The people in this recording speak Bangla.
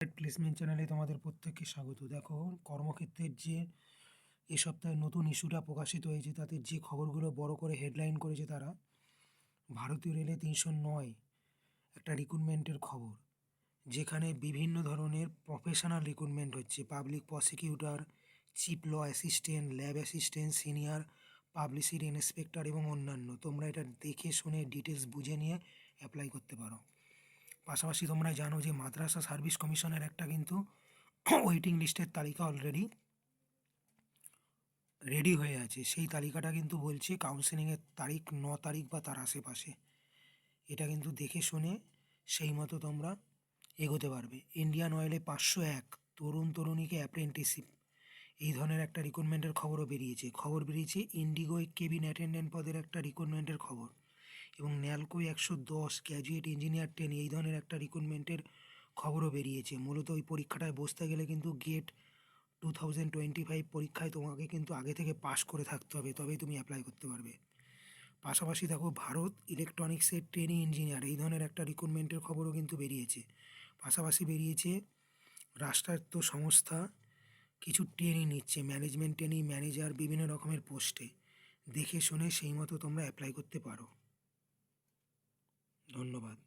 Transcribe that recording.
প্লেসমেন্ট চ্যানেলে তোমাদের প্রত্যেককে স্বাগত। দেখো, কর্মক্ষেত্রের যে এ সপ্তাহে নতুন ইস্যুটা প্রকাশিত হয়েছে তাতে যে খবরগুলো বড় করে হেডলাইন করেছে তারা ভারতীয় রেলে ৩০৯ একটা রিক্রুটমেন্টের খবর, যেখানে বিভিন্ন ধরনের প্রফেশনাল রিক্রুটমেন্ট হচ্ছে: public prosecutor, chief law assistant, lab assistant, senior publicity inspector এবং অন্যান্য। তোমরা এটা দেখে শুনে ডিটেলস বুঝে নিয়ে অ্যাপ্লাই করতে পারো। পাশাপাশি তোমরা জানো যে মাদ্রাসা সার্ভিস কমিশনের একটা কিন্তু ওয়েটিং লিস্টের তালিকা অলরেডি রেডি হয়ে আছে। সেই তালিকাটা কিন্তু বলছে কাউন্সেলিংয়ের তারিখ 9 তারিখ বা তার আশেপাশে। এটা কিন্তু দেখে শুনে সেই মতো তোমরা এগোতে পারবে। ইন্ডিয়ান অয়েলে 501 তরুণীকে অ্যাপ্রেন্টিসশিপ, এই ধরনের একটা রিক্রুটমেন্টের খবরও বেরিয়েছে। ইন্ডিগোয় কেবিন অ্যাটেন্ডেন্ট পদের একটা রিক্রুটমেন্টের খবর, এবং ন্যালকোয় 110 গ্র্যাজুয়েট ইঞ্জিনিয়ার ট্রেনি, এই ধরনের একটা রিক্রুটমেন্টের খবরও বেরিয়েছে। মূলত ওই পরীক্ষাটায় বসতে গেলে কিন্তু গেট 2025 পরীক্ষায় তোমাকে কিন্তু আগে থেকে পাশ করে থাকতে হবে, তবেই তুমি অ্যাপ্লাই করতে পারবে। পাশাপাশি দেখো, ভারত ইলেকট্রনিক্সের ট্রেনিং ইঞ্জিনিয়ার, এই ধরনের একটা রিক্রুটমেন্টের খবরও কিন্তু বেরিয়েছে। পাশাপাশি বেরিয়েছে রাষ্ট্রায়ত্ত সংস্থা কিছু ট্রেনিং নিচ্ছে, ম্যানেজমেন্ট ট্রেনিং, ম্যানেজার, বিভিন্ন রকমের পোস্টে। দেখে শুনে সেই মতো তোমরা অ্যাপ্লাই করতে পারো। ধন্যবাদ।